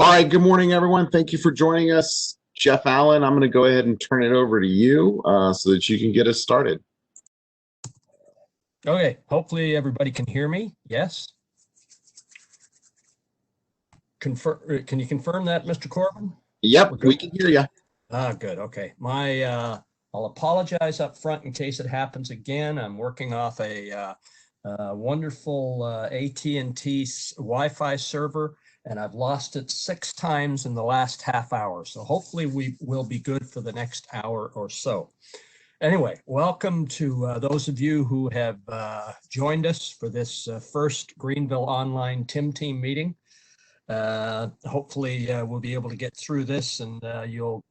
All right, good morning, everyone. Thank you for joining us. Jeff Allen, I'm going to go ahead and turn it over to you so that you can get us started. Okay, hopefully everybody can hear me. Yes. Can you confirm that, Mr. Corbin? Yep, we can hear you. Good. Okay. I'll apologize up front in case it happens again. I'm working off a wonderful AT&T Wi-Fi server, and I've lost it 6 times in the last half hour. So hopefully we will be good for the next hour or so. Anyway, welcome to those of you who have joined us for this first Greenville online TIM team meeting. Hopefully we'll be able to get through this and you'll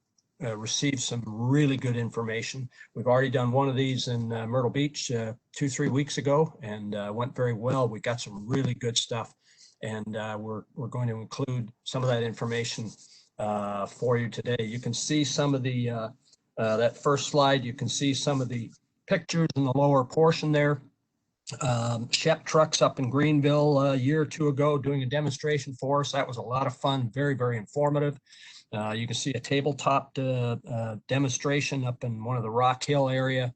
receive some really good information. We've already done one of these in Myrtle Beach 2-3 weeks ago and went very well. We got some really good stuff, and we're going to include some of that information for you today. You can see some of the that first slide. You can see some of the pictures in the lower portion there. Shep Trucks up in Greenville a year or two ago doing a demonstration for us. That was a lot of fun, very, very informative. You can see a tabletop demonstration up in one of the Rock Hill area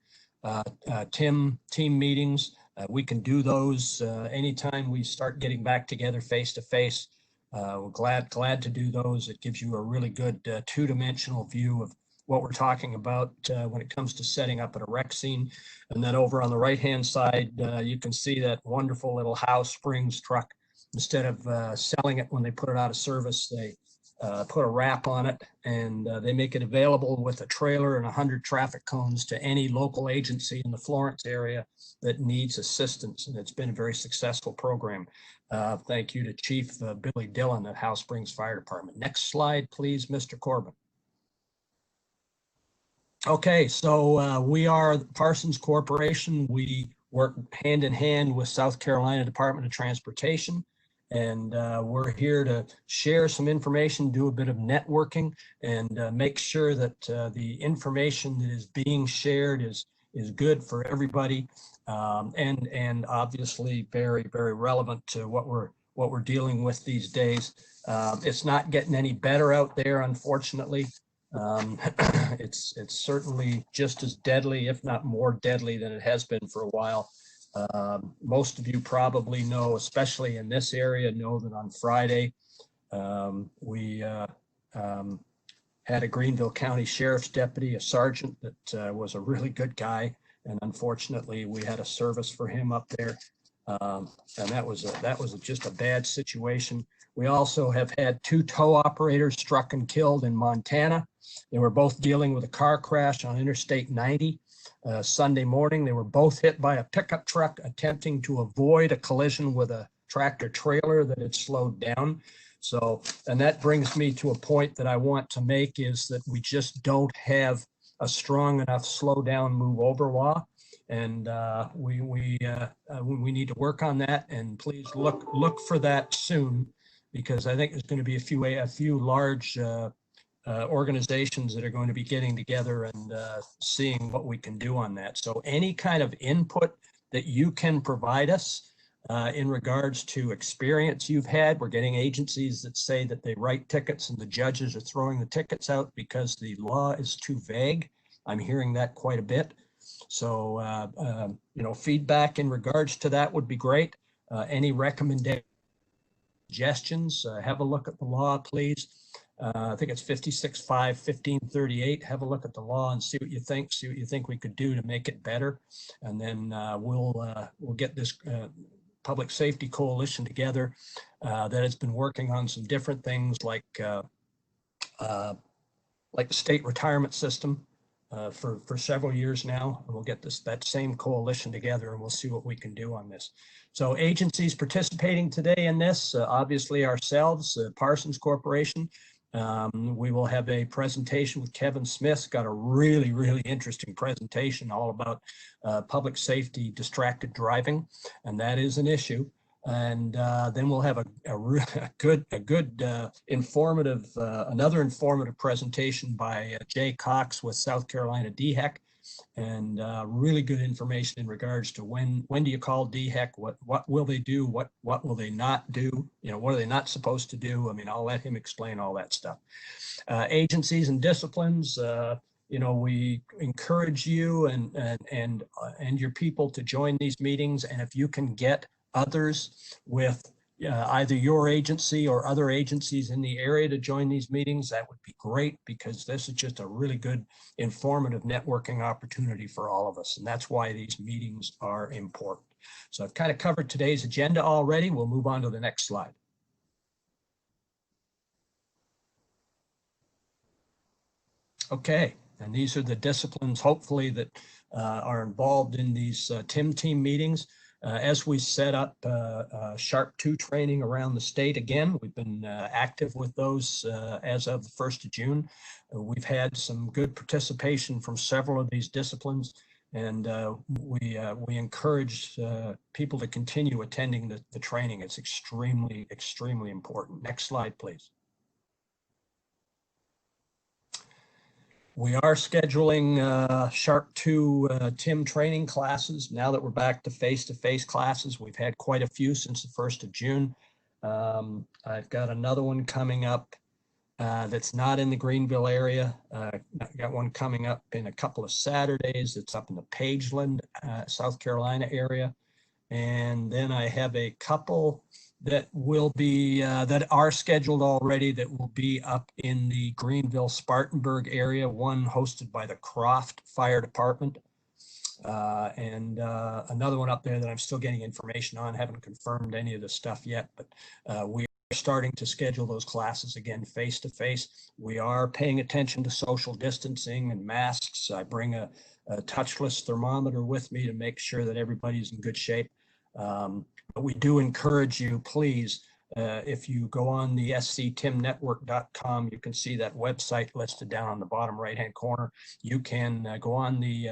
team meetings. We can do those anytime we start getting back together face to face. We're glad to do those. It gives you a really good two-dimensional view of what we're talking about when it comes to setting up an rec scene. And then over on the right-hand side, you can see that wonderful little Howe Springs truck. Instead of selling it when they put it out of service, they put a wrap on it, and they make it available with a trailer and 100 traffic cones to any local agency in the Florence area that needs assistance. And it's been a very successful program. Thank you to Chief Billy Dillon at Howe Springs Fire Department. Next slide, please, Mr. Corbin. Okay, so we are Parsons Corporation. We work hand in hand with South Carolina Department of Transportation, and we're here to share some information, do a bit of networking, and make sure that the information that is being shared is good for everybody, and obviously very, very relevant to what we're dealing with these days. It's not getting any better out there, unfortunately. It's certainly just as deadly, if not more deadly, than it has been for a while. Most of you probably know, especially in this area, know that on Friday we had a Greenville County Sheriff's deputy, a sergeant that was a really good guy, and unfortunately we had a service for him up there, and that was just a bad situation. We also have had 2 tow operators struck and killed in Montana. They were both dealing with a car crash on Interstate 90 Sunday morning. They were both hit by a pickup truck attempting to avoid a collision with a tractor trailer that had slowed down. So, and that brings me to a point that I want to make, is that we just don't have a strong enough slow down, move over law. And we need to work on that, and please look for that soon, because I think there's going to be a few large organizations that are going to be getting together and seeing what we can do on that. So any kind of input that you can provide us in regards to experience you've had. We're getting agencies that say that they write tickets and the judges are throwing the tickets out because the law is too vague. I'm hearing that quite a bit. So, feedback in regards to that would be great. Any recommendations, suggestions, have a look at the law, please. I think it's 56-5-1538. Have a look at the law and see what you think we could do to make it better. And then we'll get this public safety coalition together that has been working on some different things like the state retirement system for several years now. And we'll get that same coalition together and we'll see what we can do on this. So agencies participating today in this, obviously ourselves, Parsons Corporation. We will have a presentation with Kevin Smith. Got a really, really interesting presentation all about public safety, distracted driving, and that is an issue. And then we'll have a good informative, another informative presentation by Jay Cox with South Carolina DHEC. and really good information in regards to when do you call DHEC, what will they do, what will they not do, what are they not supposed to do. I mean, I'll let him explain all that stuff. Agencies and disciplines, we encourage you and your people to join these meetings. And if you can get others with either your agency or other agencies in the area to join these meetings, that would be great, because this is just a really good informative networking opportunity for all of us. And that's why these meetings are important. So I've kind of covered today's agenda already. We'll move on to the next slide. Okay, and these are the disciplines, hopefully, that are involved in these TIM team meetings. As we set up Sharp 2 training around the state, again, we've been active with those as of the 1st of June. We've had some good participation from several of these disciplines, and we encourage people to continue attending the training. It's extremely, extremely important. Next slide, please. We are scheduling Sharp 2 TIM training classes now that we're back to face-to-face classes. We've had quite a few since the 1st of June. I've got another one coming up that's not in the Greenville area. I've got one coming up in a couple of Saturdays. It's up in the Pageland, South Carolina area. And then I have a couple that will be that are scheduled already that will be up in the Greenville Spartanburg area, one hosted by the Croft Fire Department, and another one up there that I'm still getting information on. Haven't confirmed any of the stuff yet, but we are starting to schedule those classes again face to face. We are paying attention to social distancing and masks. I bring a touchless thermometer with me to make sure that everybody's in good shape. But we do encourage you, please, if you go on the sctimnetwork.com, you can see that website listed down on the bottom right-hand corner. You can go on the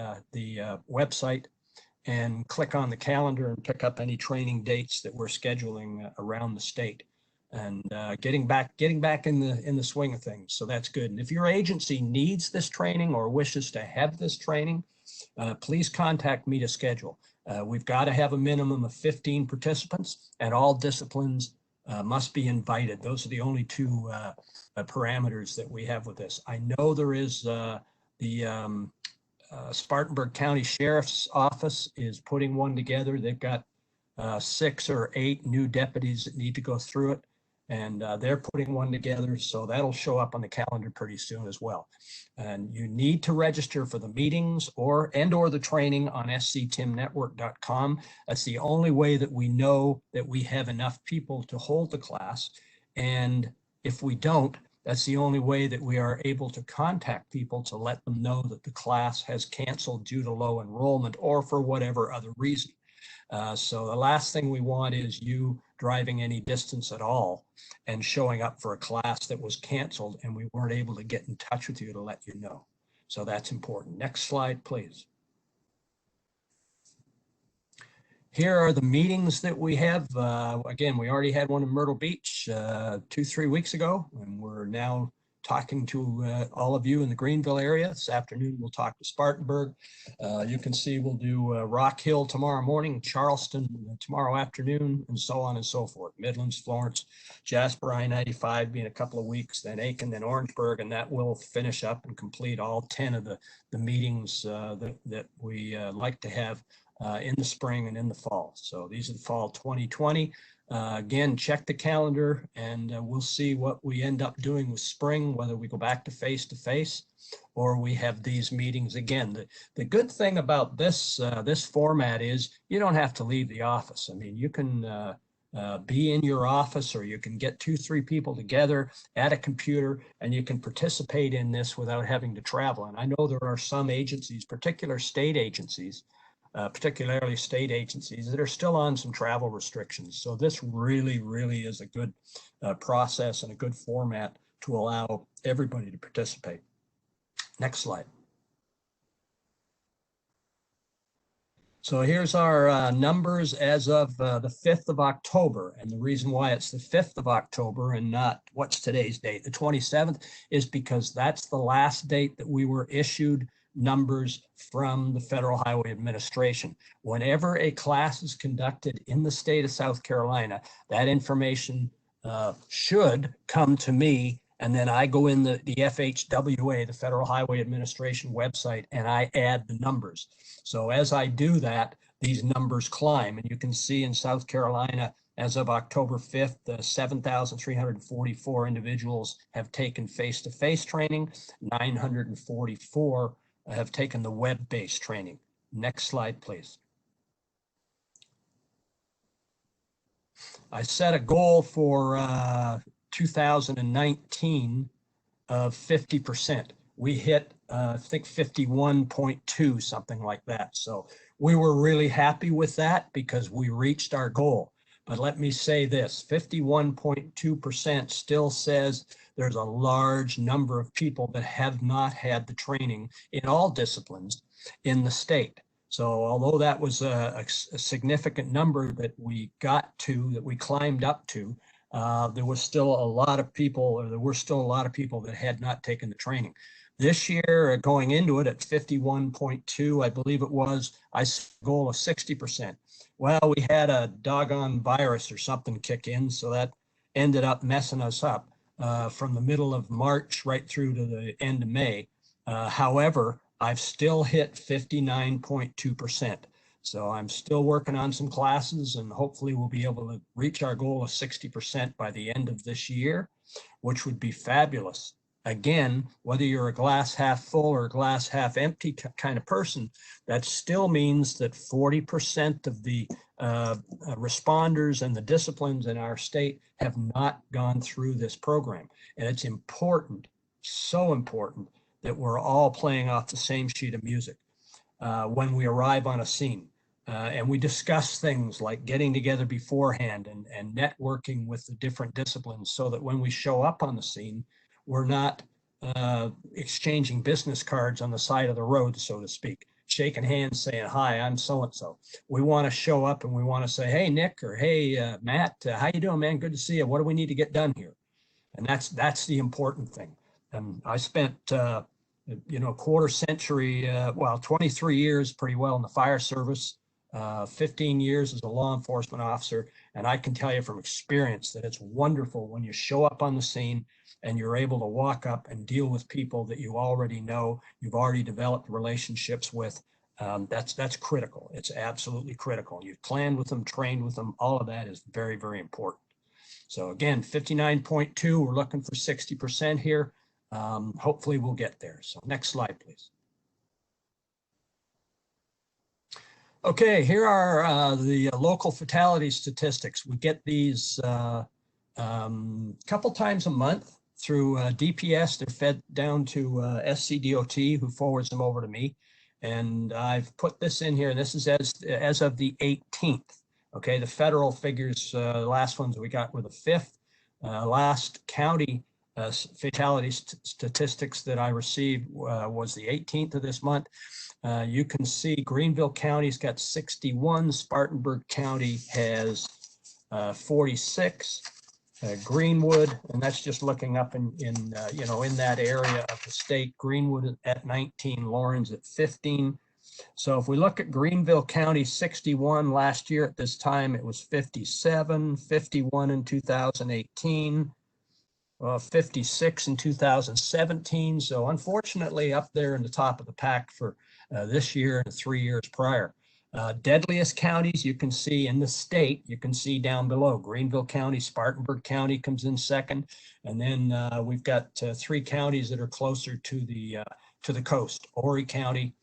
website and click on the calendar and pick up any training dates that we're scheduling around the state, and getting back in the swing of things. So that's good. And if your agency needs this training or wishes to have this training, please contact me to schedule. We've got to have a minimum of 15 participants, and all disciplines must be invited. Those are the only two parameters that we have with this. I know there is the Spartanburg County Sheriff's Office is putting one together. They've got 6 or 8 new deputies that need to go through it, and they're putting one together, so that'll show up on the calendar pretty soon as well. And you need to register for the meetings or the training on sctimnetwork.com. That's the only way that we know that we have enough people to hold the class. And if we don't, that's the only way that we are able to contact people to let them know that the class has canceled due to low enrollment or for whatever other reason. So the last thing we want is you driving any distance at all and showing up for a class that was canceled and we weren't able to get in touch with you to let you know. So that's important. Next slide, please. Here are the meetings that we have. Again, we already had one in Myrtle Beach 2-3 weeks ago, and we're now talking to all of you in the Greenville area. This afternoon, we'll talk to Spartanburg. You can see we'll do Rock Hill tomorrow morning, Charleston tomorrow afternoon, and so on and so forth. Midlands, Florence, Jasper, I-95 being a couple of weeks, then Aiken, then Orangeburg, and that will finish up and complete all 10 of the meetings that we like to have in the spring and in the fall. So these are the fall 2020. Again, check the calendar, and we'll see what we end up doing with spring, whether we go back to face or we have these meetings again. The good thing about this this format is you don't have to leave the office. I mean, you can be in your office, or you can get 2-3 people together at a computer, and you can participate in this without having to travel. And I know there are some agencies, particular state agencies, particularly state agencies, that are still on some travel restrictions. So this really, really is a good process and a good format to allow everybody to participate. Next slide. So here's our numbers as of the 5th of October. And the reason why it's the 5th of October and not what's today's date, the 27th, is because that's the last date that we were issued numbers from the Federal Highway Administration. Whenever a class is conducted in the state of South Carolina, that information should come to me, and then I go in the FHWA, the Federal Highway Administration website, and I add the numbers. So as I do that, these numbers climb, and you can see in South Carolina, as of October 5th, 7,344 individuals have taken face-to-face training. 944 have taken the web-based training. Next slide, please. I set a goal for 2019 of 50%. We hit, I think, 51.2, something like that. So we were really happy with that because we reached our goal. But let me say this, 51.2% still says there's a large number of people that have not had the training in all disciplines in the state. So although that was a significant number that we got to, that we climbed up to, there was still a lot of people, or there were still a lot of people that had not taken the training. This year, going into it at 51.2, I believe it was, I set a goal of 60%. Well, we had a doggone virus or something kick in, so that ended up messing us up from the middle of March right through to the end of May. However, I've still hit 59.2%. So I'm still working on some classes, and hopefully we'll be able to reach our goal of 60% by the end of this year, which would be fabulous. Again, whether you're a glass half full or a glass half empty kind of person, that still means that 40% of the responders and the disciplines in our state have not gone through this program. And it's important, so important, that we're all playing off the same sheet of music when we arrive on a scene. And we discuss things like getting together beforehand and networking with the different disciplines so that when we show up on the scene, we're not exchanging business cards on the side of the road, so to speak, shaking hands saying, hi, I'm so-and-so. We want to show up and we want to say, hey, Nick, or hey, Matt, how you doing, man? Good to see you. What do we need to get done here? And that's the important thing. I spent, quarter century, 23 years pretty well in the fire service, 15 years as a law enforcement officer. And I can tell you from experience that it's wonderful when you show up on the scene and you're able to walk up and deal with people that you already know, you've already developed relationships with. That's critical. It's absolutely critical. You've planned with them, trained with them. All of that is very, very important. So again, 59.2, we're looking for 60% here. Hopefully we'll get there. So next slide, please. Okay, here are the local fatality statistics. We get these couple times a month through DPS. They're fed down to SCDOT, who forwards them over to me. And I've put this in here. This is as of the 18th. Okay, the federal figures, the last ones we got were the 5th. Last county fatality statistics that I received was the 18th of this month. You can see Greenville County's got 61. Spartanburg County has 46. Greenwood, and that's just looking up in that area of the state. Greenwood at 19, Lawrence at 15. So if we look at Greenville County, 61 last year at this time, it was 57, 51 in 2018, 56 in 2017. So unfortunately up there in the top of the pack for this year and 3 years prior. Deadliest counties you can see in the state, you can see down below. Greenville County, Spartanburg County comes in second. And then we've got 3 counties that are closer to the coast. Horry County,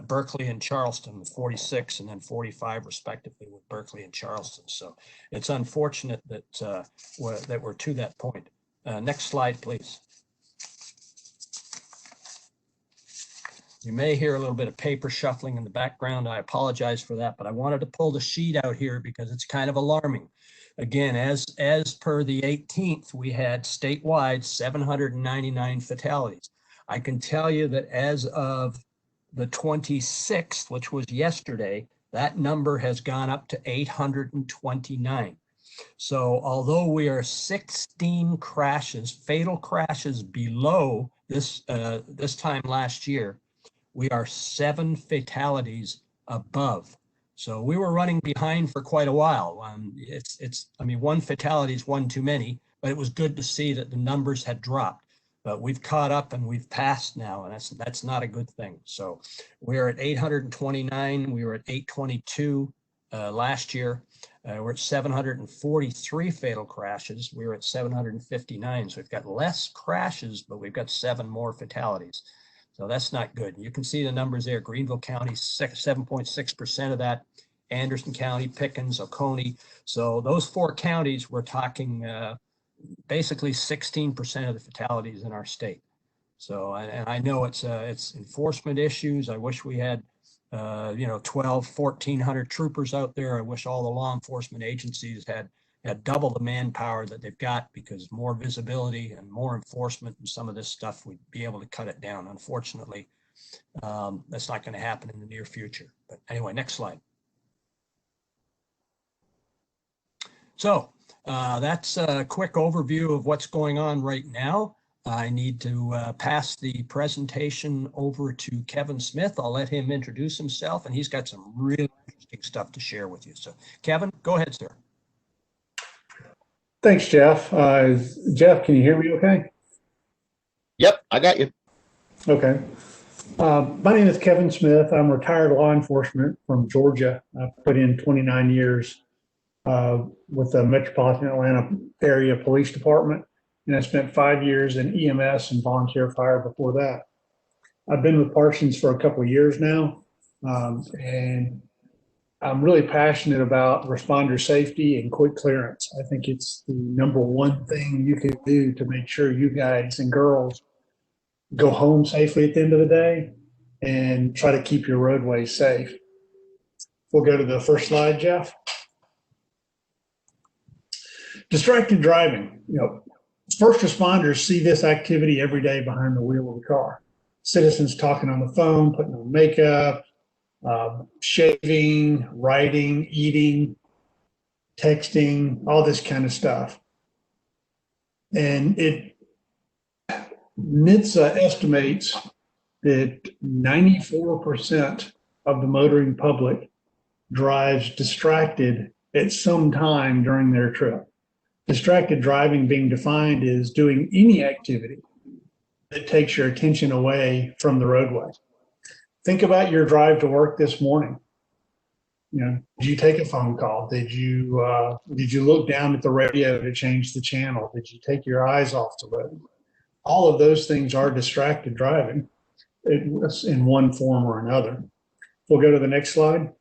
Berkeley and Charleston, 46 and then 45 respectively with Berkeley and Charleston. So it's unfortunate that we're to that point. Next slide, please. You may hear a little bit of paper shuffling in the background. I apologize for that, but I wanted to pull the sheet out here because it's kind of alarming. Again, as per the 18th, we had statewide 799 fatalities. I can tell you that as of the 26th, which was yesterday, that number has gone up to 829. So although we are 16 crashes, fatal crashes below this time last year, we are 7 fatalities above. So we were running behind for quite a while. I mean, 1 fatality is 1 too many, but it was good to see that the numbers had dropped. But we've caught up and we've passed now, and that's not a good thing. So we're at 829. We were at 822 last year. We're at 743 fatal crashes. We were at 759. So we've got less crashes, but we've got 7 more fatalities. So that's not good. You can see the numbers there. Greenville County, 7.6% of that. Anderson County, Pickens, Oconee. So those 4 counties, we're talking basically 16% of the fatalities in our state. So, and I know it's enforcement issues. I wish we had, 1,400 troopers out there. I wish all the law enforcement agencies had double the manpower that they've got, because more visibility and more enforcement and some of this stuff, we'd be able to cut it down. Unfortunately, that's not going to happen in the near future. But anyway, next slide. So that's a quick overview of what's going on right now. I need to pass the presentation over to Kevin Smith. I'll let him introduce himself, and he's got some really interesting stuff to share with you. So Kevin, go ahead, sir. Thanks, Jeff. Jeff, can you hear me okay? Yep, I got you. Okay. My name is Kevin Smith. I'm retired law enforcement from Georgia. I've put in 29 years with the Metropolitan Atlanta Area Police Department, and I spent 5 years in EMS and volunteer fire before that. I've been with Parsons for a couple of years now, and I'm really passionate about responder safety and quick clearance. I think it's the #1 thing you can do to make sure you guys and girls go home safely at the end of the day and try to keep your roadways safe. We'll go to the first slide, Jeff. Distracted driving. First responders see this activity every day behind the wheel of the car. Citizens talking on the phone, putting on makeup, shaving, writing, eating, texting, all this kind of stuff. And NHTSA estimates that 94% of the motoring public drives distracted at some time during their trip. Distracted driving being defined as doing any activity that takes your attention away from the roadway. Think about your drive to work this morning. Did you take a phone call? Did you look down at the radio to change the channel? Did you take your eyes off the road? All of those things are distracted driving in one form or another. We'll go to the next slide.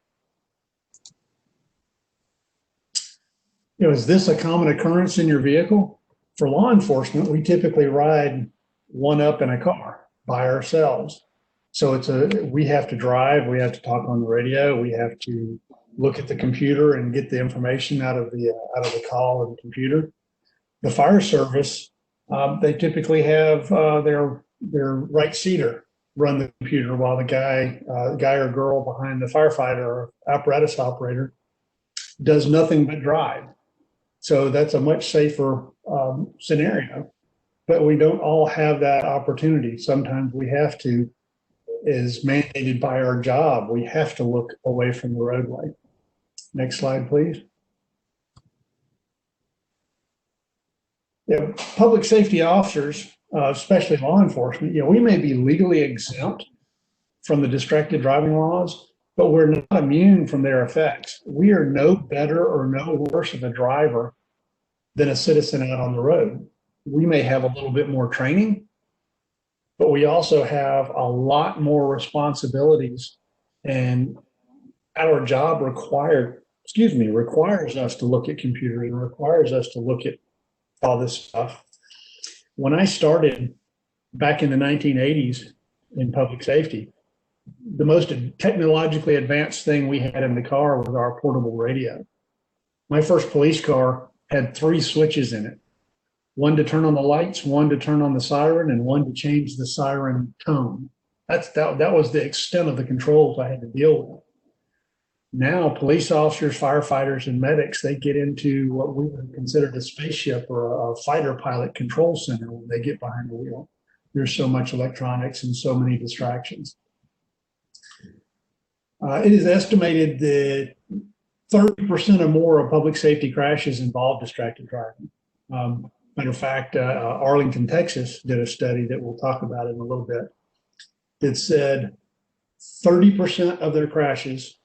Is this a common occurrence in your vehicle? For law enforcement, we typically ride one up in a car by ourselves. So we have to drive, we have to talk on the radio, we have to look at the computer and get the information out of the call and the computer. The fire service, they typically have their right seater run the computer while the guy or girl behind the firefighter or apparatus operator does nothing but drive. So that's a much safer scenario, but we don't all have that opportunity. Sometimes we have to, as mandated by our job, we have to look away from the roadway. Next slide, please. Public safety officers, especially law enforcement, we may be legally exempt from the distracted driving laws, but we're not immune from their effects. We are no better or no worse of a driver than a citizen out on the road. We may have a little bit more training, but we also have a lot more responsibilities, and our job requires us to look at computers and requires us to look at all this stuff. When I started back in the 1980s in public safety, the most technologically advanced thing we had in the car was our portable radio. My first police car had 3 switches in it. One to turn on the lights, one to turn on the siren, and one to change the siren tone. That was the extent of the controls I had to deal with. Now, police officers, firefighters, and medics, they get into what we would consider a spaceship or a fighter pilot control center when they get behind the wheel. There's so much electronics and so many distractions. It is estimated that 30% or more of public safety crashes involve distracted driving. Matter of fact, Arlington, Texas did a study that we'll talk about in a little bit. It said 30% of their crashes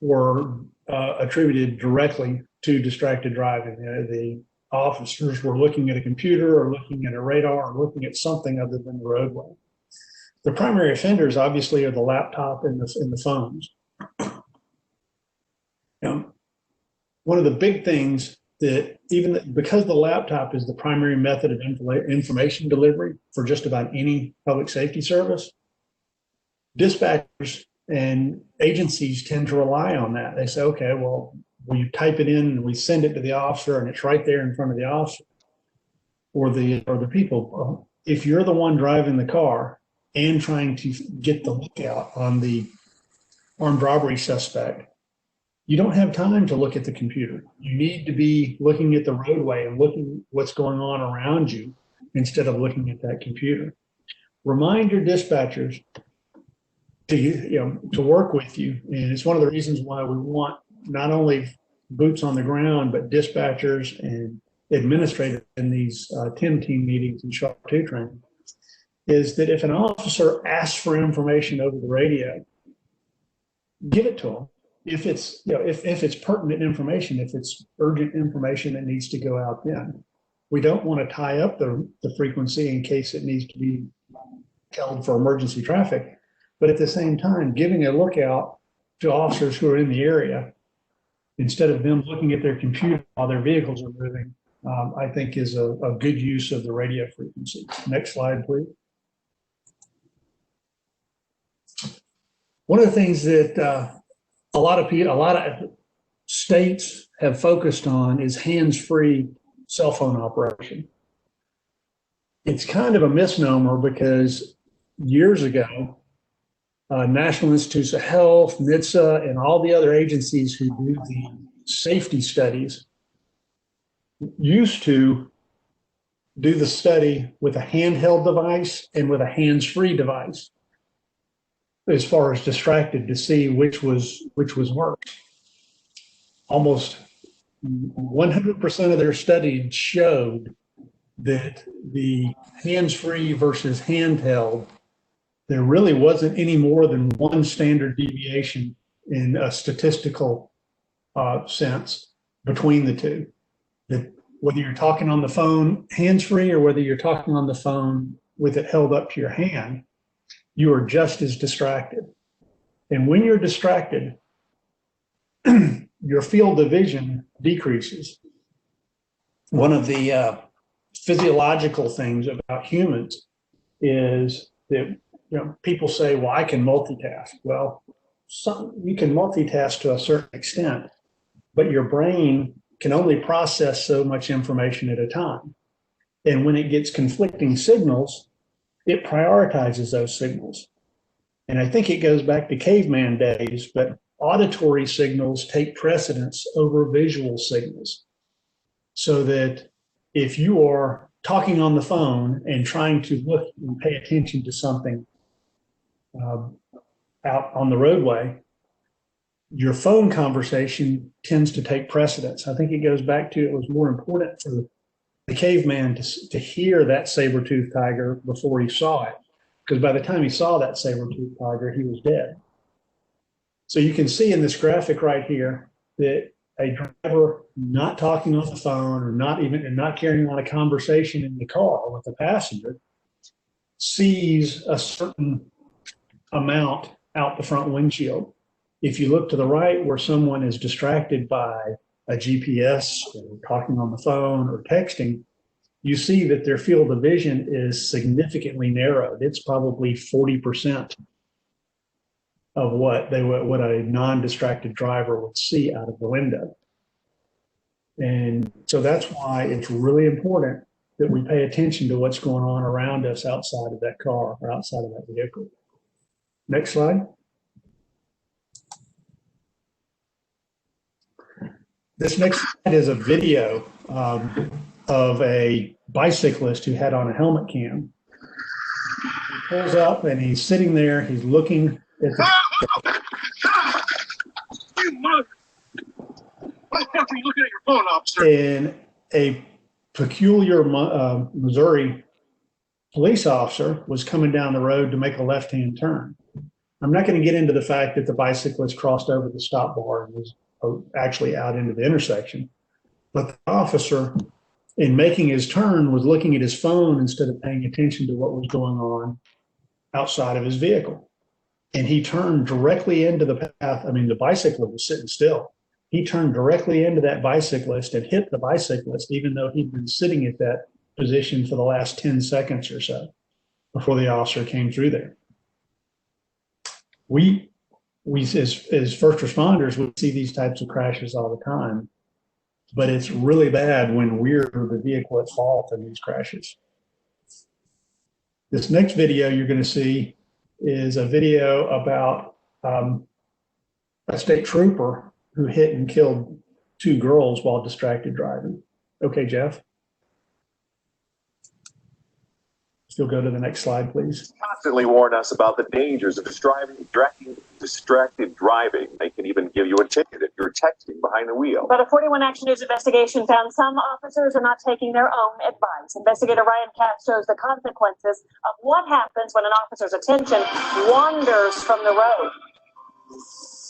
were attributed directly to distracted driving. The officers were looking at a computer or looking at a radar or looking at something other than the roadway. The primary offenders obviously are the laptop and the phones. One of the big things that because the laptop is the primary method of information delivery for just about any public safety service, dispatchers and agencies tend to rely on that. They say, okay, well, we type it in and we send it to the officer and it's right there in front of the officer or the people. If you're the one driving the car and trying to get the lookout on the armed robbery suspect, you don't have time to look at the computer. You need to be looking at the roadway and looking what's going on around you instead of looking at that computer. Remind your dispatchers to work with you. And it's one of the reasons why we want not only boots on the ground, but dispatchers and administrators in these TIM team meetings and SHARP 2 training, is that if an officer asks for information over the radio, give it to them. If it's, if it's pertinent information, if it's urgent information that needs to go out then. We don't want to tie up the frequency in case it needs to be held for emergency traffic. But at the same time, giving a lookout to officers who are in the area, instead of them looking at their computer while their vehicles are moving, I think is a good use of the radio frequency. Next slide, please. One of the things that a lot of states have focused on is hands-free cell phone operation. It's kind of a misnomer because years ago, National Institutes of Health, NHTSA, and all the other agencies who do the safety studies used to do the study with a handheld device and with a hands-free device as far as distracted to see which was worse. Almost 100% of their studies showed that the hands-free versus handheld, there really wasn't any more than one standard deviation in a statistical sense between the two. That whether you're talking on the phone hands-free or whether you're talking on the phone with it held up to your hand, you are just as distracted. And when you're distracted, your field of vision decreases. One of the physiological things about humans is that people say, well, I can multitask. Well, you can multitask to a certain extent, but your brain can only process so much information at a time. And when it gets conflicting signals, it prioritizes those signals. And I think it goes back to caveman days, but auditory signals take precedence over visual signals. So that if you are talking on the phone and trying to look and pay attention to something out on the roadway, your phone conversation tends to take precedence. I think it goes back to, it was more important for the caveman to hear that saber-toothed tiger before he saw it, because by the time he saw that saber-toothed tiger, he was dead. So you can see in this graphic right here that a driver not talking on the phone or not carrying on a conversation in the car with the passenger sees a certain amount out the front windshield. If you look to the right where someone is distracted by a GPS or talking on the phone or texting, you see that their field of vision is significantly narrowed. It's probably 40% of what a non-distracted driver would see out of the window. And so that's why it's really important that we pay attention to what's going on around us outside of that car or outside of that vehicle. Next slide. This next slide is a video of a bicyclist who had on a helmet cam. He pulls up and he's sitting there, he's looking at the What the fuck are you looking at your phone, officer? And a peculiar Missouri police officer was coming down the road to make a left-hand turn. I'm not going to get into the fact that the bicyclist crossed over the stop bar and was actually out into the intersection. But the officer, in making his turn, was looking at his phone instead of paying attention to what was going on outside of his vehicle. And he turned directly into the path. I mean, the bicyclist was sitting still. He turned directly into that bicyclist and hit the bicyclist, even though he'd been sitting at that position for the last 10 seconds or so before the officer came through there. We as first responders, we see these types of crashes all the time, but it's really bad when we're the vehicle at fault in these crashes. This next video you're going to see is a video about a state trooper who hit and killed 2 girls while distracted driving. Okay, Jeff. Still go to the next slide, please. Constantly warn us about the dangers of distracted driving. They can even give you a ticket if you're texting behind the wheel. But a 41 Action News investigation found some officers are not taking their own advice. Investigator Ryan Katz shows the consequences of what happens when an officer's attention wanders from the road.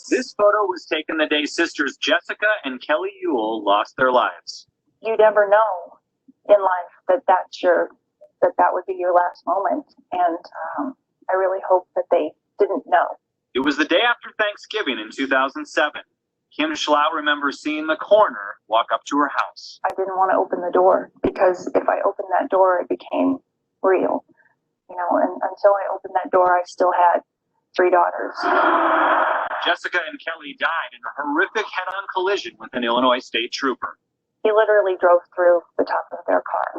This photo was taken the day sisters Jessica and Kelly Ewell lost their lives. You never know in life that would be your last moment. And I really hope that they didn't know. It was the day after Thanksgiving in 2007. Kim Schlau remembers seeing the coroner walk up to her house. I didn't want to open the door because if I opened that door, it became real. You know, and until I opened that door, I still had 3 daughters. Jessica and Kelly died in a horrific head-on collision with an Illinois state trooper. He literally drove through the top of their car.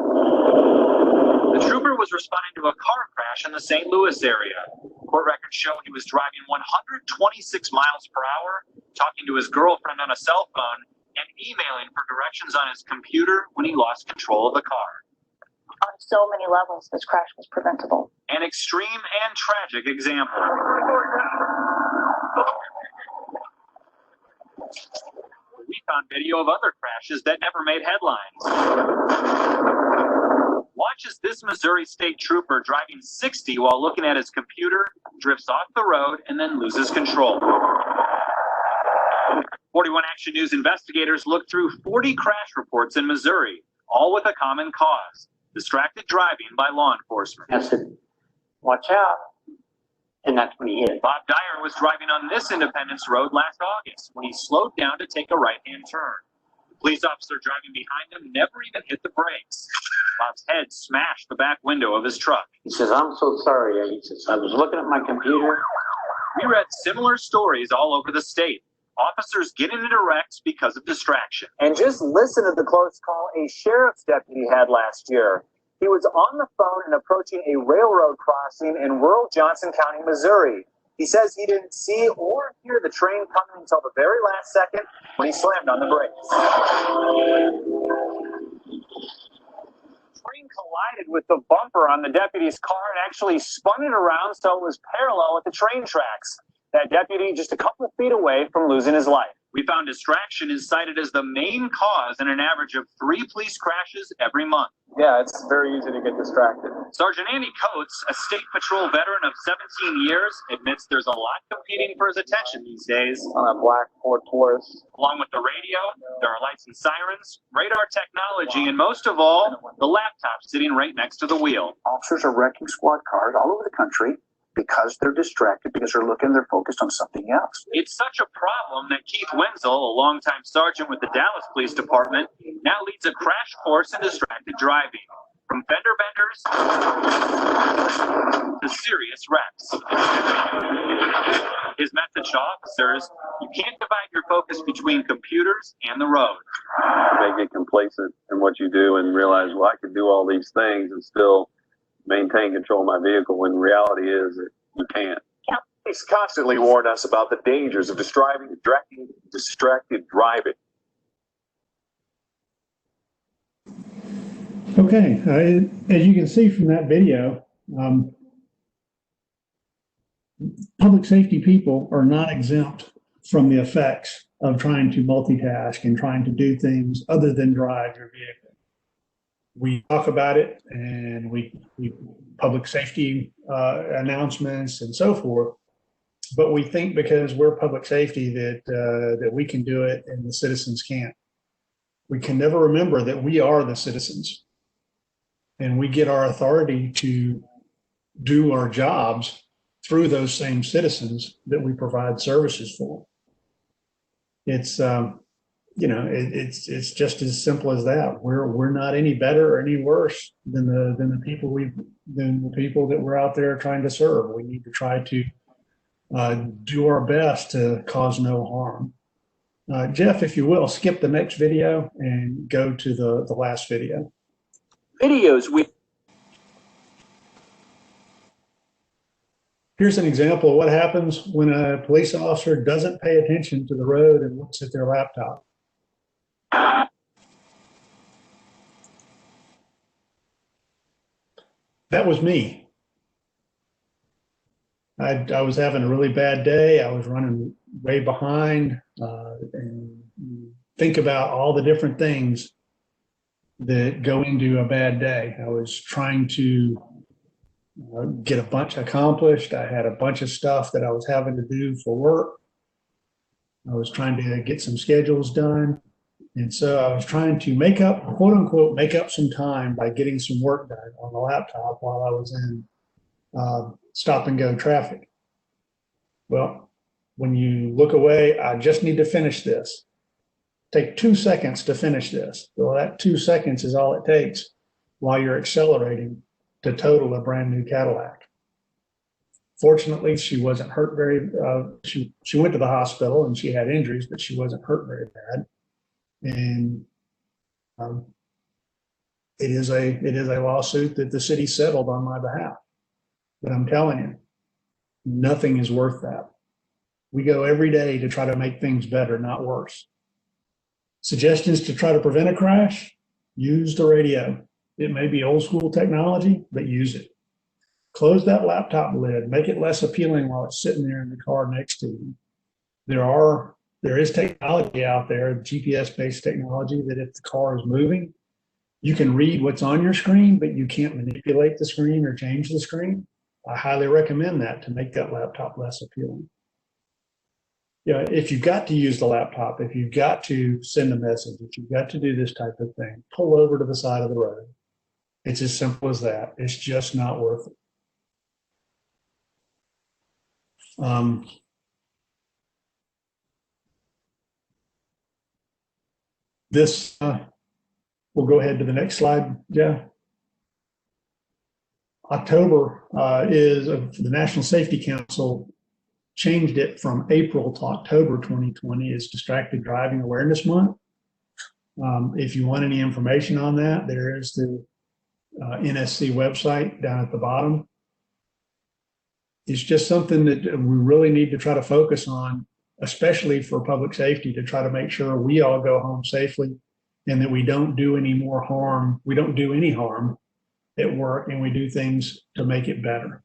The trooper was responding to a car crash in the St. Louis area. Court records show he was driving 126 miles per hour, talking to his girlfriend on a cell phone, and emailing for directions on his computer when he lost control of the car. On so many levels, this crash was preventable. An extreme and tragic example. We found video of other crashes that never made headlines. Watch as this Missouri state trooper driving 60 while looking at his computer drifts off the road and then loses control. 41 Action News investigators looked through 40 crash reports in Missouri, all with a common cause: distracted driving by law enforcement. I said, watch out. And that's when he hit. Bob Dyer was driving on this Independence Road last August when he slowed down to take a right-hand turn. The police officer driving behind him never even hit the brakes. Bob's head smashed the back window of his truck. He says, I'm so sorry. He says, I was looking at my computer. We read similar stories all over the state. Officers getting into wrecks because of distraction. And just listen to the close call a sheriff's deputy had last year. He was on the phone and approaching a railroad crossing in rural Johnson County, Missouri. He says he didn't see or hear the train coming until the very last second when he slammed on the brakes. The train collided with the bumper on the deputy's car and actually spun it around so it was parallel with the train tracks. That deputy just a couple of feet away from losing his life. We found distraction is cited as the main cause in an average of 3 police crashes every month. Yeah, it's very easy to get distracted. Sergeant Andy Coates, a state patrol veteran of 17 years, admits there's a lot competing for his attention these days. On a black Ford Taurus. Along with the radio, there are lights and sirens, radar technology, and most of all, the laptop sitting right next to the wheel. Officers are wrecking squad cars all over the country because they're distracted, because they're focused on something else. It's such a problem that Keith Wenzel, a longtime sergeant with the Dallas Police Department, now leads a crash course in distracted driving. From fender benders to serious wrecks. His message to officers: you can't divide your focus between computers and the road. You may get complacent in what you do and realize, well, I could do all these things and still maintain control of my vehicle, when the reality is that you can't. Police constantly warn us about the dangers of distracted driving. Okay, as you can see from that video, public safety people are not exempt from the effects of trying to multitask and trying to do things other than drive your vehicle. We talk about it, and we public safety announcements and so forth, but we think because we're public safety that we can do it and the citizens can't. We can never remember that we are the citizens, and we get our authority to do our jobs through those same citizens that we provide services for. It's it's just as simple as that. We're not any better or any worse than the people that we're out there trying to serve. We need to try to do our best to cause no harm. Jeff, if you will, skip the next video and go to the last video. Here's an example of what happens when a police officer doesn't pay attention to the road and looks at their laptop. That was me. I was having a really bad day. I was running way behind, and think about all the different things that go into a bad day. I was trying to get a bunch accomplished. I had a bunch of stuff that I was having to do for work. I was trying to get some schedules done. And so I was trying to make up, quote unquote, make up some time by getting some work done on the laptop while I was in stop and go traffic. Well, when you look away, I just need to finish this. Take 2 seconds to finish this. Well, that 2 seconds is all it takes while you're accelerating to total a brand new Cadillac. Fortunately, she wasn't hurt very, she went to the hospital and she had injuries, but she wasn't hurt very bad. And it is a lawsuit that the city settled on my behalf. But I'm telling you, nothing is worth that. We go every day to try to make things better, not worse. Suggestions to try to prevent a crash: use the radio. It may be old school technology, but use it. Close that laptop lid, make it less appealing while it's sitting there in the car next to you. There is technology out there, GPS-based technology, that if the car is moving, you can read what's on your screen, but you can't manipulate the screen or change the screen. I highly recommend that to make that laptop less appealing. If you've got to use the laptop, if you've got to send a message, if you've got to do this type of thing, pull over to the side of the road. It's as simple as that. It's just not worth it. We'll go ahead to the next slide, Jeff. October the National Safety Council changed it from April to October 2020 is Distracted Driving Awareness Month. If you want any information on that, there is the NSC website down at the bottom. It's just something that we really need to try to focus on, especially for public safety, to try to make sure we all go home safely and that we don't do any more harm. We don't do any harm at work, and we do things to make it better.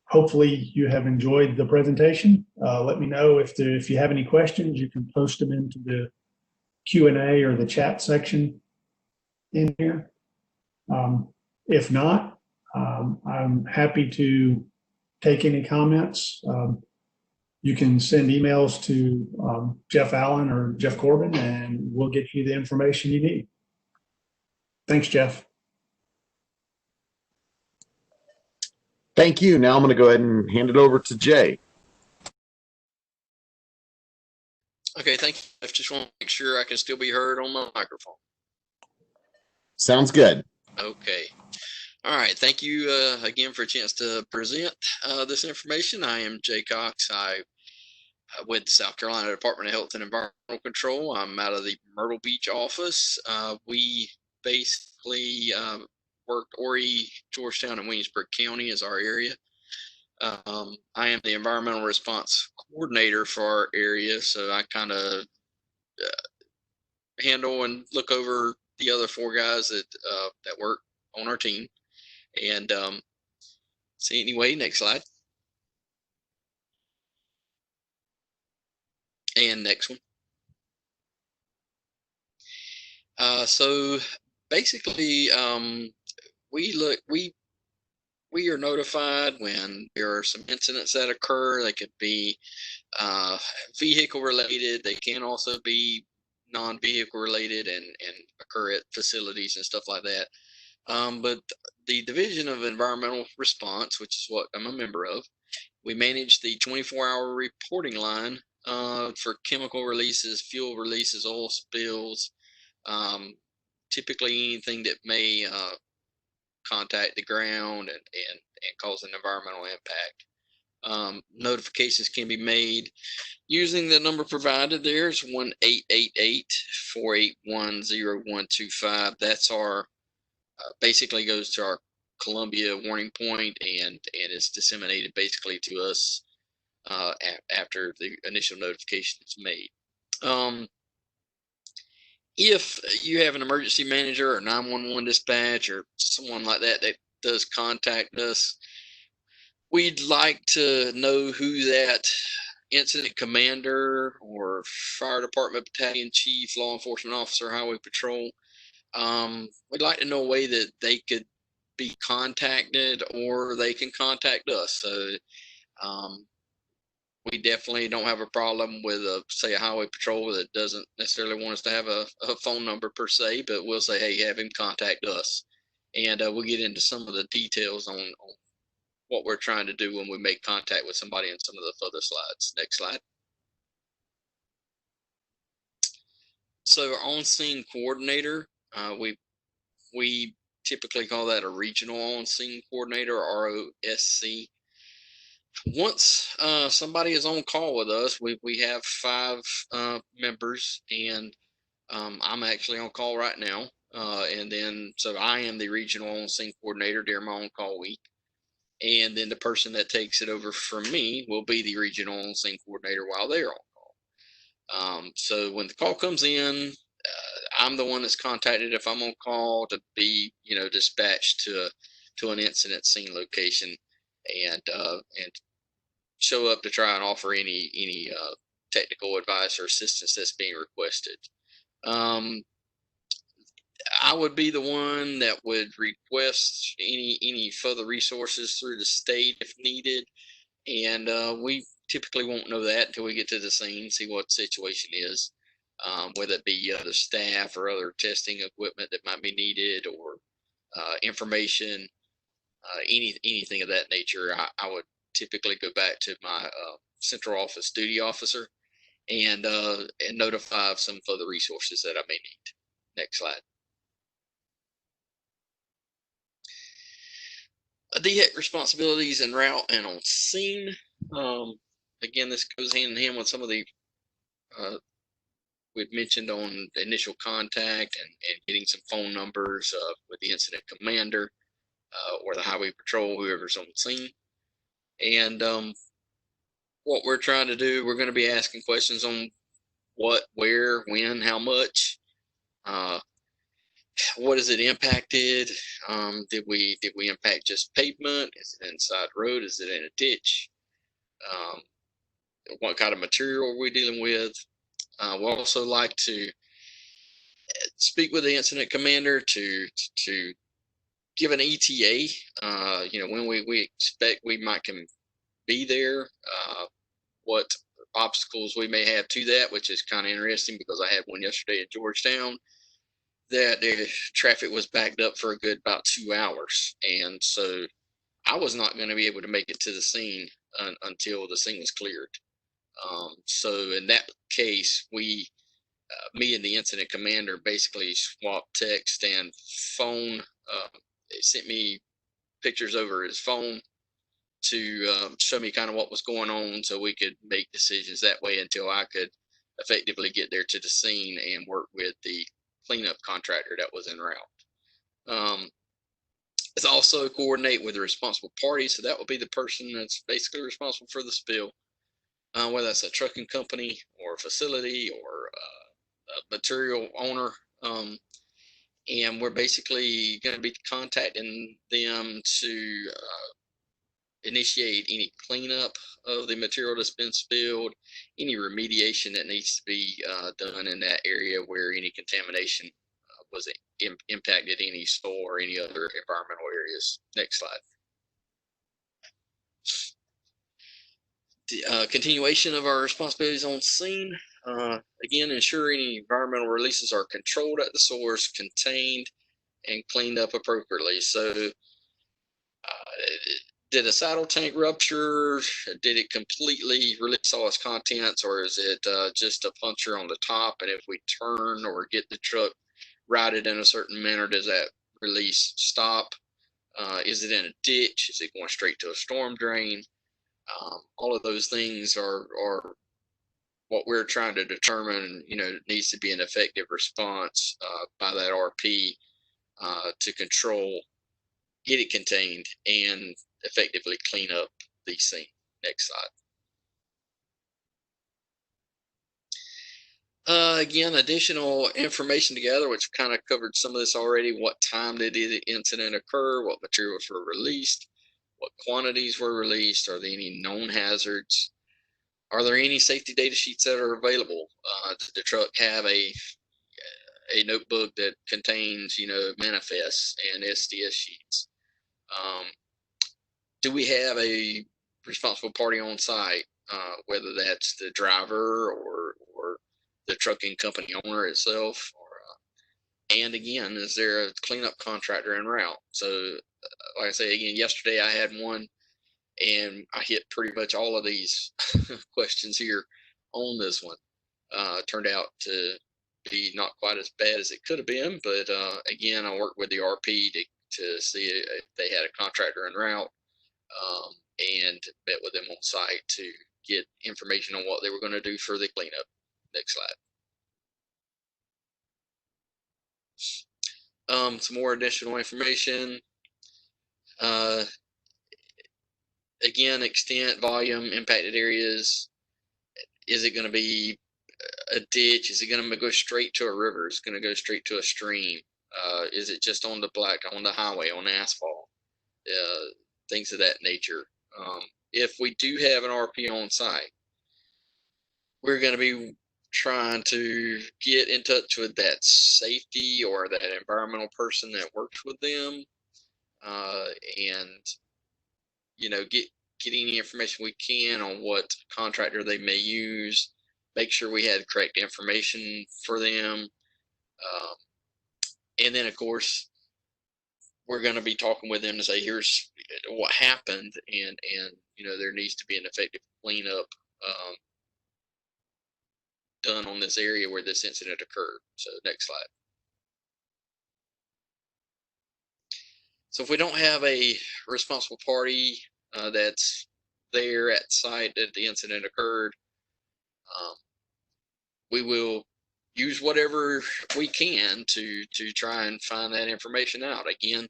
Hopefully you have enjoyed the presentation. Let me know if you have any questions. You can post them into the Q&A or the chat section in here. If not, I'm happy to take any comments. You can send emails to Jeff Allen or Jeff Corbin, and we'll get you the information you need. Thanks, Jeff. Thank you. Now I'm going to go ahead and hand it over to Jay. Okay, thank you. I just want to make sure I can still be heard on my microphone. Sounds good. Okay. All right. Thank you again for a chance to present this information. I am Jay Cox. I with the South Carolina Department of Health and Environmental Control. I'm out of the Myrtle Beach office. We basically worked Horry, Georgetown, and Williamsburg County as our area. I am the environmental response coordinator for our area, so I kind of handle and look over the other 4 guys that work on our team. And anyway, next slide. And next one. So basically, we are notified when there are some incidents that occur. They could be vehicle related. They can also be non-vehicle related and occur at facilities and stuff like that. But the Division of Environmental Response, which is what I'm a member of, we manage the 24-hour reporting line for chemical releases, fuel releases, oil spills, typically anything that may contact the ground and cause an environmental impact. Notifications can be made using the number provided there. It's 1-888-481-0125. That's our basically goes to our Columbia warning point and is disseminated basically to us after the initial notification is made. If you have an emergency manager or 911 dispatch or someone like that that does contact us, we'd like to know who that incident commander or fire department battalion chief, law enforcement officer, highway patrol. We'd like to know a way that they could be contacted or they can contact us. So we definitely don't have a problem with say a highway patrol that doesn't necessarily want us to have a phone number per se, but we'll say, hey, have him contact us. And we'll get into some of the details on what we're trying to do when we make contact with somebody in some of the further slides. Next slide. So our on-scene coordinator, we typically call that a regional on-scene coordinator, ROSC. Once somebody is on call with us, we have 5 members, and I'm actually on call right now. And then, so I am the regional on-scene coordinator during my on-call week. And then the person that takes it over from me will be the regional on-scene coordinator while they're on call. So when the call comes in, I'm the one that's contacted if I'm on call to be, dispatched to an incident scene location and show up to try and offer any technical advice or assistance that's being requested. I would be the one that would request any further resources through the state if needed, and we typically won't know that until we get to the scene, see what the situation is, whether it be other staff or other testing equipment that might be needed, or information, anything of that nature. I would typically go back to my central office duty officer and notify of some further resources that I may need. Next slide. DHEC responsibilities en route and on scene. Again, this goes hand in hand with some of the we've mentioned on initial contact and getting some phone numbers with the incident commander or the highway patrol, whoever's on scene. And what we're trying to do, we're going to be asking questions on what, where, when, how much. What has it impacted? Did we impact just pavement? Is it inside road? Is it in a ditch? What kind of material are we dealing with? We'll also like to speak with the incident commander to give an ETA. When we expect we might can be there. What obstacles we may have to that, which is kind of interesting because I had one yesterday in Georgetown that the traffic was backed up for a good about 2 hours. And so I was not going to be able to make it to the scene until the scene was cleared. So in that case, me and the incident commander basically swapped text and phone. It sent me pictures over his phone to show me kind of what was going on so we could make decisions that way until I could effectively get there to the scene and work with the cleanup contractor that was en route. It's also coordinate with the responsible party. So that would be the person that's basically responsible for the spill, whether that's a trucking company or a facility or a material owner. And we're basically going to be contacting them to initiate any cleanup of the material that's been spilled, any remediation that needs to be done in that area where any contamination was impacted any soil or any other environmental areas. Next slide. Continuation of our responsibilities on scene. Again, ensure any environmental releases are controlled at the source, contained, and cleaned up appropriately. So did a saddle tank rupture? Did it completely release all its contents, or is it just a puncture on the top? And if we turn or get the truck routed in a certain manner, does that release stop? Is it in a ditch? Is it going straight to a storm drain? All of those things are what we're trying to determine. Needs to be an effective response by that RP to control, get it contained, and effectively clean up the scene. Next slide. Again, additional information together, which kind of covered some of this already. What time did the incident occur? What materials were released? What quantities were released? Are there any known hazards? Are there any safety data sheets that are available? Does the truck have a notebook that contains, manifests and SDS sheets? Do we have a responsible party on site, whether that's the driver or the trucking company owner itself? And again, is there a cleanup contractor en route? So, like I say, again, yesterday I had one, and I hit pretty much all of these questions here on this one. Turned out to be not quite as bad as it could have been, but again, I worked with the RP to see if they had a contractor en route, and met with them on site to get information on what they were going to do for the cleanup. Next slide. Some more additional information. Again, extent, volume, impacted areas. Is it going to be a ditch? Is it going to go straight to a river? Is it going to go straight to a stream? Is it just on the highway, on asphalt? Things of that nature. If we do have an RP on site, we're going to be trying to get in touch with that safety or that environmental person that works with them, and get any information we can on what contractor they may use. Make sure we had correct information for them, and then of course we're going to be talking with them to say, here's what happened, and there needs to be an effective cleanup done on this area where this incident occurred. So next slide. So if we don't have a responsible party that's there at site that the incident occurred, we will use whatever we can to try and find that information out. Again,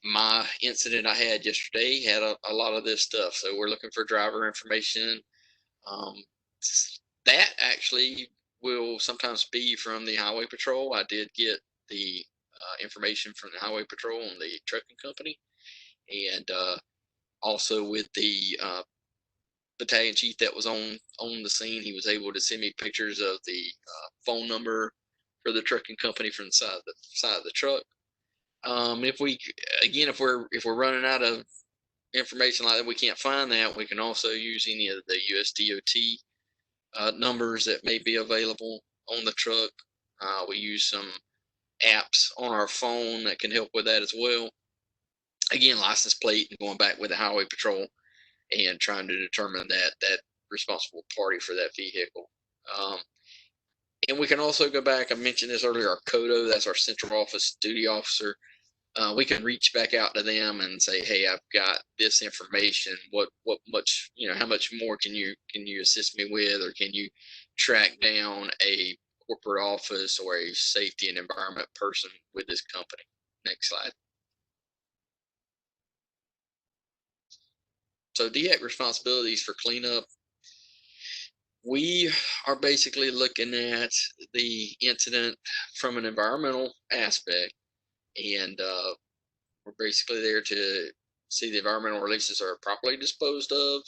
my incident I had yesterday had a lot of this stuff. So we're looking for driver information. That actually will sometimes be from the highway patrol. I did get the information from the highway patrol and the trucking company, and also with the battalion chief that was on the scene. He was able to send me pictures of the phone number for the trucking company from the side of the truck. If we're running out of information like that, we can't find that, we can also use any of the USDOT numbers that may be available on the truck. We use some apps on our phone that can help with that as well. Again, license plate and going back with the highway patrol and trying to determine that responsible party for that vehicle. And we can also go back, I mentioned this earlier, our CODO, that's our central office duty officer. We can reach back out to them and say, hey, I've got this information. What much, how much more can you assist me with, or can you track down a corporate office or a safety and environment person with this company? Next slide. So DEAC responsibilities for cleanup. We are basically looking at the incident from an environmental aspect, and we're basically there to see the environmental releases are properly disposed of,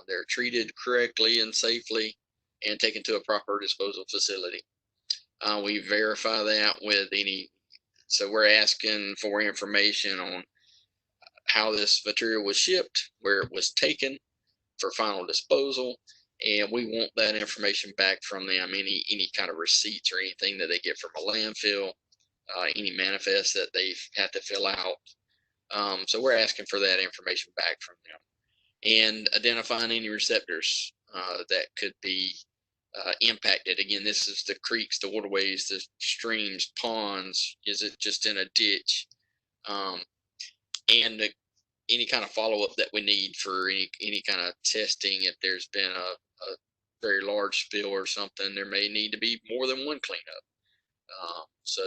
they're treated correctly and safely, and taken to a proper disposal facility. We verify that with so we're asking for information on how this material was shipped, where it was taken for final disposal, and we want that information back from them, any kind of receipts or anything that they get from a landfill, any manifest that they've had to fill out. So we're asking for that information back from them, and identifying any receptors that could be impacted. Again, this is the creeks, the waterways, the streams, ponds. Is it just in a ditch? And any kind of follow-up that we need for any kind of testing. If there's been a very large spill or something, there may need to be more than one cleanup. So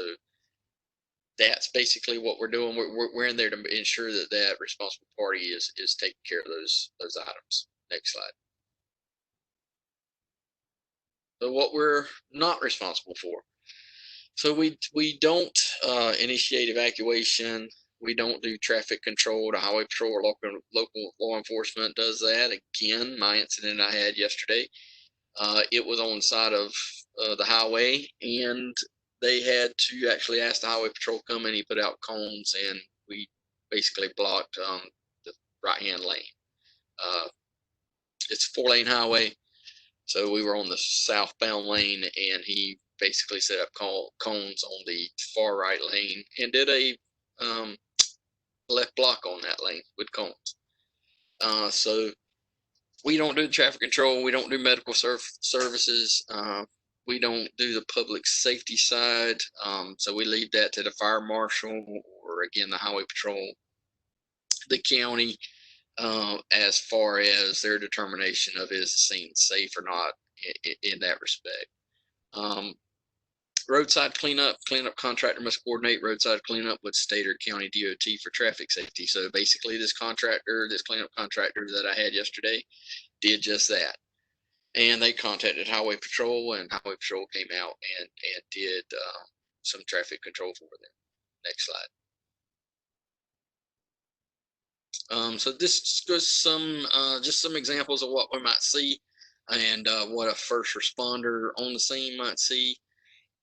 that's basically what we're doing. We're in there to ensure that that responsible party is taking care of those items. Next slide. So what we're not responsible for. So we don't initiate evacuation. We don't do traffic control. The highway patrol or local law enforcement does that. Again, my incident I had yesterday, it was on the side of the highway, and they had to actually ask the highway patrol come in. He put out cones, and we basically blocked the right-hand lane. It's a 4-lane highway, so we were on the southbound lane, and he basically set up cones on the far right lane and did a left block on that lane with cones. So we don't do traffic control. We don't do medical services. We don't do the public safety side. So we leave that to the fire marshal, or again, the highway patrol, the county, as far as their determination of is the scene safe or not in that respect. Roadside cleanup contractor must coordinate roadside cleanup with state or county DOT for traffic safety. So basically this cleanup contractor that I had yesterday did just that. And they contacted highway patrol, and highway patrol came out and did some traffic control for them. Next slide. So this goes just some examples of what we might see, and what a first responder on the scene might see,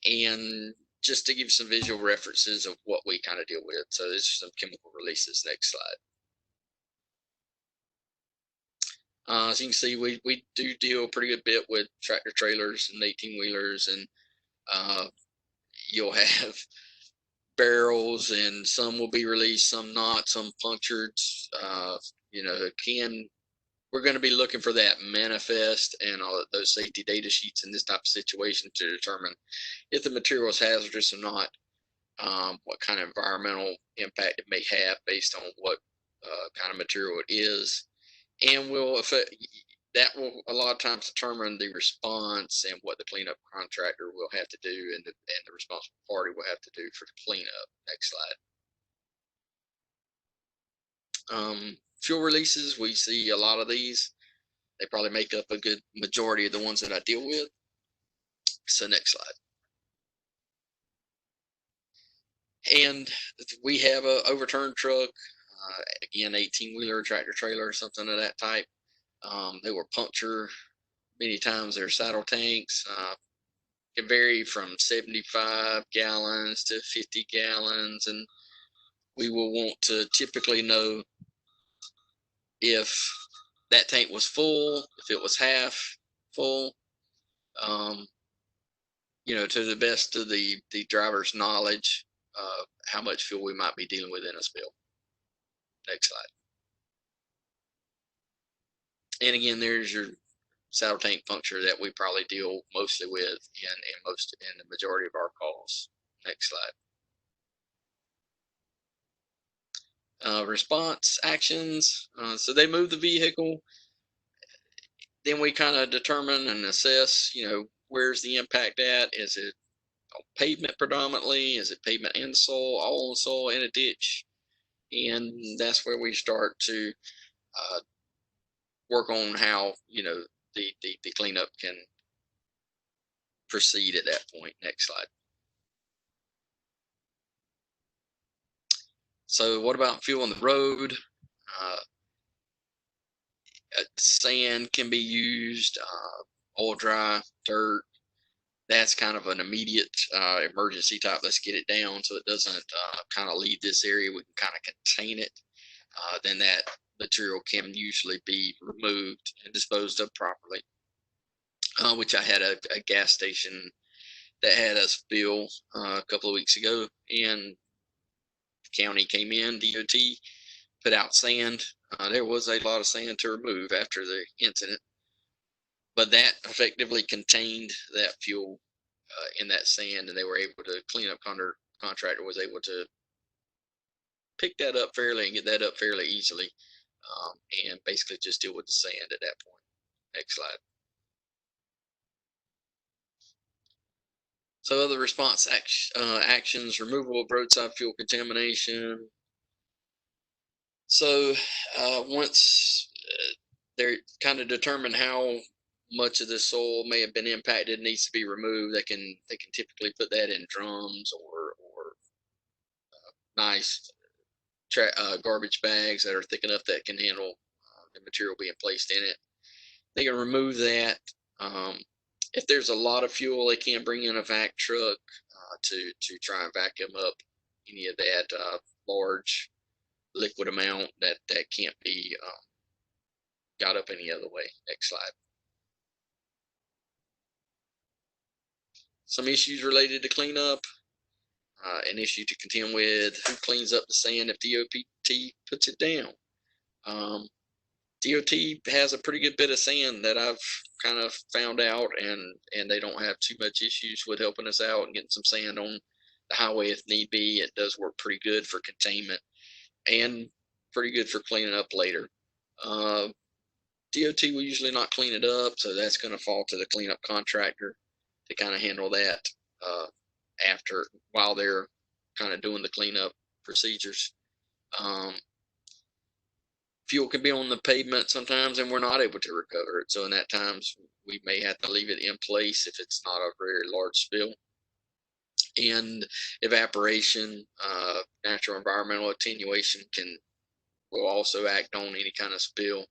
and just to give some visual references of what we kind of deal with. So this is some chemical releases. Next slide. As you can see, we do deal a pretty good bit with tractor trailers and 18-wheelers, and you'll have barrels, and some will be released, some not, some punctured. We're going to be looking for that manifest and all of those safety data sheets in this type of situation to determine if the material is hazardous or not, what kind of environmental impact it may have based on what kind of material it is, and that will a lot of times determine the response and what the cleanup contractor will have to do, and the responsible party will have to do for the cleanup. Next slide. Fuel releases, we see a lot of these. They probably make up a good majority of the ones that I deal with. So next slide. And we have a overturned truck, again, 18-wheeler, tractor trailer, something of that type. They were punctured. Many times their saddle tanks can vary from 75 gallons to 50 gallons, and we will want to typically know if that tank was full, if it was half full, to the best of the driver's knowledge, how much fuel we might be dealing with in a spill. Next slide. And again, there's your saddle tank puncture that we probably deal mostly with in the majority of our calls. Next slide. Response actions. So they move the vehicle. Then we kind of determine and assess, where's the impact at? Is it on pavement predominantly? Is it pavement and soil, all on soil, in a ditch? And that's where we start to work on how, the cleanup can proceed at that point. Next slide. So what about fuel on the road? Sand can be used, oil dry, dirt. That's kind of an immediate emergency type. Let's get it down so it doesn't kind of leave this area. We can kind of contain it. Then that material can usually be removed and disposed of properly. Which I had a gas station that had a spill a couple of weeks ago, and the county came in, DOT put out sand. There was a lot of sand to remove after the incident, but that effectively contained that fuel in that sand, and they were able to clean up. Contractor was able to pick that up fairly and get that up fairly easily, and basically just deal with the sand at that point. Next slide. So other response actions, removal of roadside fuel contamination. So once they're kind of determined how much of the soil may have been impacted, needs to be removed, they can typically put that in drums or nice garbage bags that are thick enough that can handle the material being placed in it. They can remove that. If there's a lot of fuel, they can bring in a vac truck to try and vacuum up any of that large liquid amount that can't be got up any other way. Next slide. Some issues related to cleanup. An issue to contend with: who cleans up the sand if DOT puts it down? DOT has a pretty good bit of sand that I've kind of found out, and they don't have too much issues with helping us out and getting some sand on the highway if need be. It does work pretty good for containment and pretty good for cleaning up later. DOT will usually not clean it up, so that's going to fall to the cleanup contractor to kind of handle that while they're kind of doing the cleanup procedures. Fuel can be on the pavement sometimes, and we're not able to recover it. So in that times, we may have to leave it in place if it's not a very large spill. And evaporation, natural environmental attenuation will also act on any kind of spill.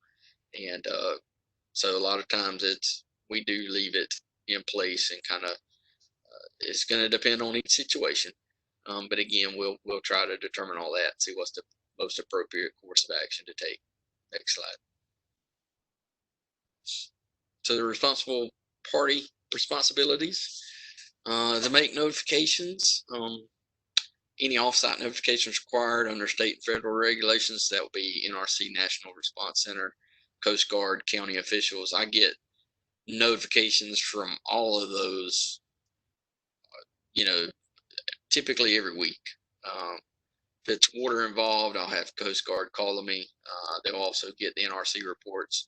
And so a lot of times we do leave it in place, and kind of it's going to depend on each situation. But again, we'll try to determine all that, see what's the most appropriate course of action to take. Next slide. So the responsible party responsibilities, to make notifications, any offsite notifications required under state and federal regulations. That will be NRC, National Response Center, Coast Guard, county officials. I get notifications from all of those, typically every week. If it's water involved, I'll have Coast Guard calling me. They'll also get the NRC reports.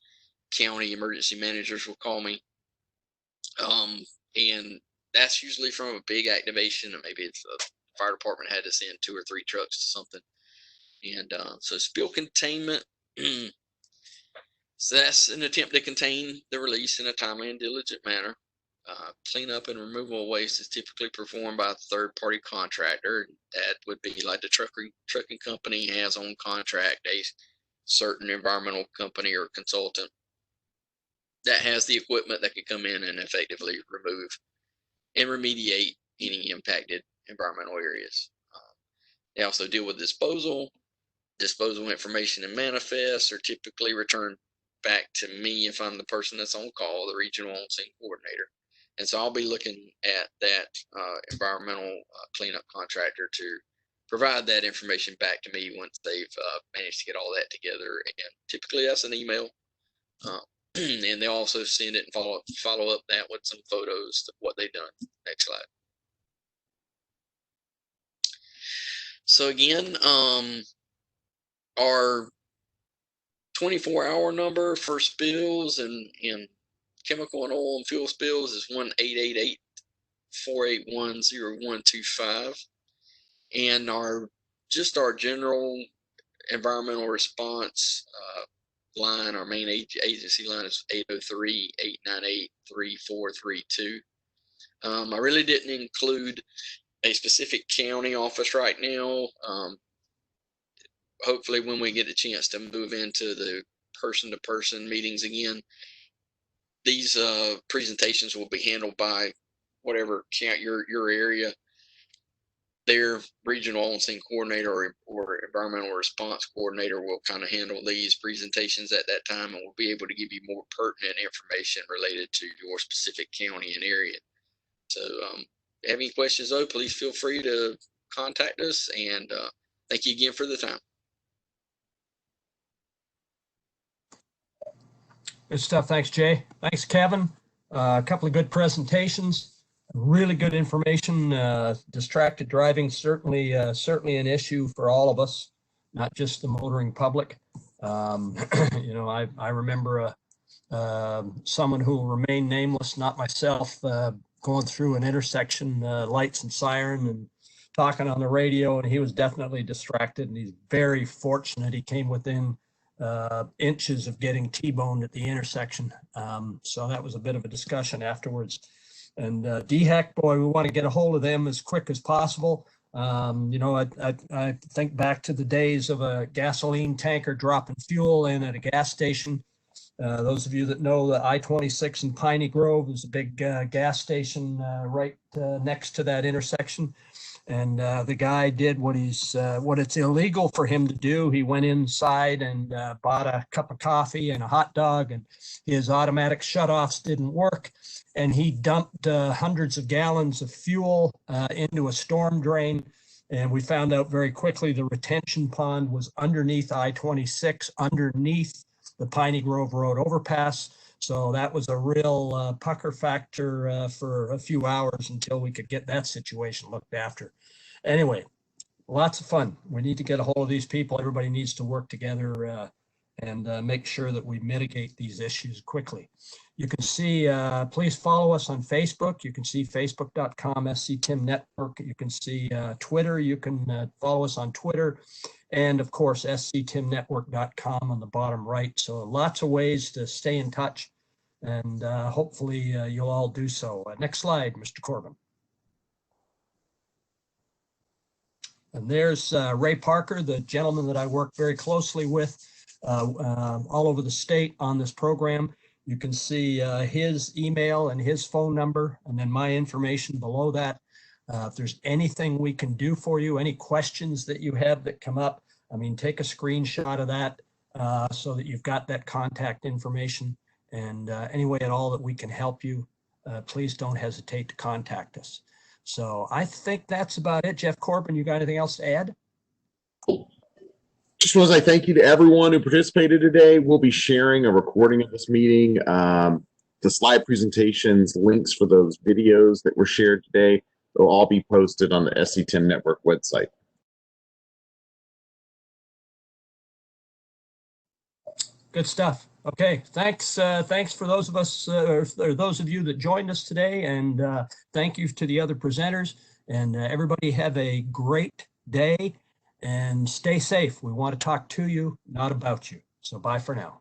County emergency managers will call me. And that's usually from a big activation. Maybe it's the fire department had to send 2 or 3 trucks to something. And so spill containment. So that's an attempt to contain the release in a timely and diligent manner. Cleanup and removal of waste is typically performed by a third-party contractor. That would be like the trucking company has on contract a certain environmental company or consultant that has the equipment that can come in and effectively remove and remediate any impacted environmental areas. They also deal with disposal. Disposal information and manifests are typically returned back to me if I'm the person that's on call, the regional on-scene coordinator. And so I'll be looking at that environmental cleanup contractor to provide that information back to me once they've managed to get all that together. And typically that's an email. And they'll also send it and follow up that with some photos of what they've done. Next slide. So again, our 24-hour number for spills and chemical and oil and fuel spills is 1-888-481-0125. And our general environmental response line, our main agency line, is 803-898-3432. I really didn't include a specific county office right now. hopefully when we get a chance to move into the person-to-person meetings again, these presentations will be handled by whatever count your area, their regional on-scene coordinator or environmental response coordinator will kind of handle these presentations at that time, and we'll be able to give you more pertinent information related to your specific county and area. So if you have any questions though, please feel free to contact us, and thank you again for the time. Good stuff. Thanks, Jay. Thanks, Kevin. A couple of good presentations. Really good information. Distracted driving, certainly an issue for all of us, not just the motoring public. You know, I remember someone who will remain nameless, not myself, going through an intersection, lights and siren, and talking on the radio, and he was definitely distracted, and he's very fortunate he came within inches of getting T-boned at the intersection. So that was a bit of a discussion afterwards. And DHEC, boy, we want to get a hold of them as quick as possible. You know, I think back to the days of a gasoline tanker dropping fuel in at a gas station. Those of you that know the I-26 in Piney Grove is a big gas station right next to that intersection. And the guy did what it's illegal for him to do. He went inside and bought a cup of coffee and a hot dog, and his automatic shutoffs didn't work. And he dumped hundreds of gallons of fuel into a storm drain. And we found out very quickly the retention pond was underneath I-26, underneath the Piney Grove Road overpass. So that was a real pucker factor for a few hours until we could get that situation looked after. Anyway, lots of fun. We need to get a hold of these people. Everybody needs to work together and make sure that we mitigate these issues quickly. You can see, please follow us on Facebook. You can see facebook.com SCTIM Network. You can see Twitter. You can follow us on Twitter. And of course, sctimnetwork.com on the bottom right. So lots of ways to stay in touch, and hopefully you'll all do so. Next slide, Mr. Corbin. And there's Ray Parker, the gentleman that I work very closely with all over the state on this program. You can see his email and his phone number, and then my information below that. If there's anything we can do for you, any questions that you have that come up, I mean, take a screenshot of that so that you've got that contact information. And any way at all that we can help you, please don't hesitate to contact us. So I think that's about it. Jeff Corbin, you got anything else to add? Just want to say thank you to everyone who participated today. We'll be sharing a recording of this meeting, the slide presentations, links for those videos that were shared today. They'll all be posted on the SCTIM Network website. Good stuff. Okay, thanks. Thanks for those of us, or those of you that joined us today, and thank you to the other presenters. And everybody have a great day and stay safe. We want to talk to you, not about you. So bye for now.